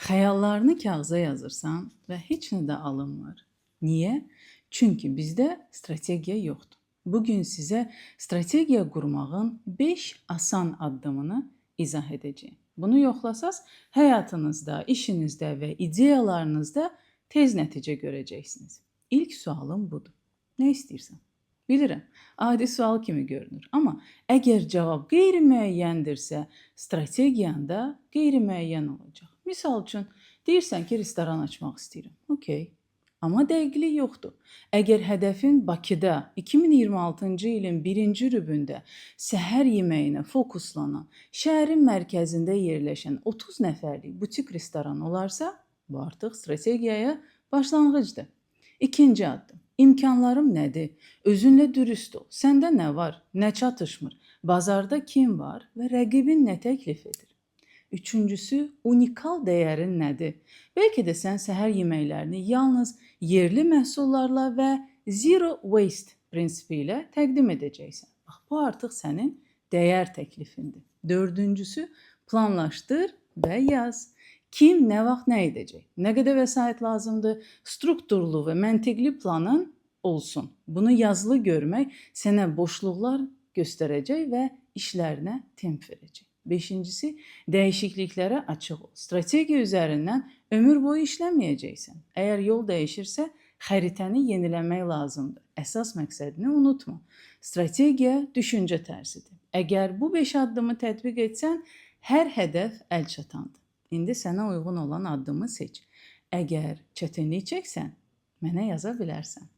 Xəyallarını kağıza yazırsan və heç nə də alınmır. Niyə? Çünki bizdə strategiya yoxdur. Bugün sizə strategiya qurmağın 5 asan addımını izah edəcəyim. Bunu yoxlasaz, həyatınızda, işinizdə və ideyalarınızda tez nəticə görəcəksiniz. İlk sualım budur. Nə istəyirsən? Bilirəm, adi sual kimi görünür. Amma əgər cavab qeyri-müəyyəndirsə, strategiyan da qeyri-müəyyən olacaq. Misal üçün, deyirsən ki, restoran açmaq istəyirəm. Okey. Amma dəqiqlik yoxdur. Əgər hədəfin Bakıda 2026-cı ilin 1-ci rübündə səhər yeməyinə fokuslanan, şəhərin mərkəzində yerləşən 30 nəfərlik butik restoran olarsa, bu artıq strategiyaya başlanğıcdır. İkinci addım. İmkanlarım nədir? Özünlə dürüst ol. Səndə nə var, nə çatışmır? Bazarda kim var və rəqibin nə təklif edir? Üçüncüsü, unikal dəyərin nədir? Bəlkə də sən səhər yeməklərini yalnız yerli məhsullarla və zero waste prinsipi ilə təqdim edəcəksən. Bax, bu artıq sənin dəyər təklifindir. Dördüncüsü, planlaşdır və yaz. Kim, nə vaxt, nə edəcək? Nə qədər vəsait lazımdır? Strukturlu və məntiqli planın olsun. Bunu yazılı görmək sənə boşluqlar göstərəcək və işlərinə temp verəcək. Beşincisi, dəyişikliklərə açıq ol. Strategiya üzərindən ömür boyu işləməyəcəksən. Əgər yol dəyişirsə, xəritəni yeniləmək lazımdır. Əsas məqsədini unutma. Strategiya düşüncə tərzidir. Əgər bu 5 addımı tətbiq etsən, hər hədəf əlçatandır. İndi sənə uyğun olan addımı seç. Əgər çətinlik çəksən, mənə yaza bilərsən.